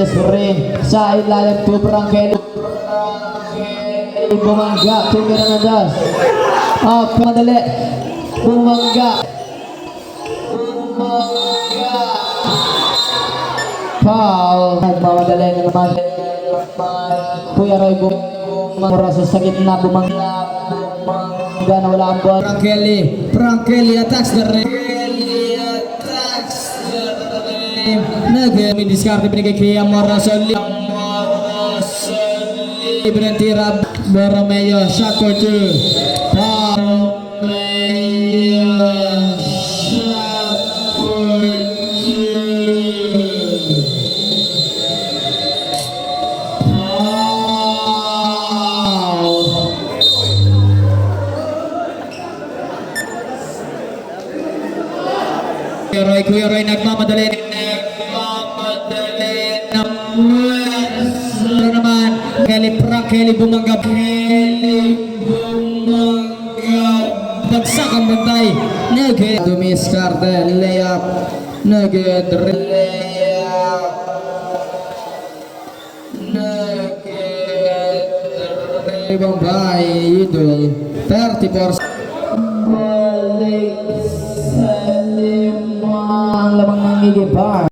ring sa ilalim to Prangkeli bumangga to Mirandas madali bumangga foul nagmamadali na naman Kuya Roy bumangga sa gitna bumangga na wala ang ball Prangkeli attacks the ring Nagami diskarte binigay kay Morosoli berhenti Borromeo shot for two Borromeo shot for two Kuya Roy nagmamadali naman Prangkeli bumangga bagsak ang bantay Nugget dumiskarte layup Nugget layup Nugget rebound by Idol 34 balik sa lima ang lamang ng Iggy Bar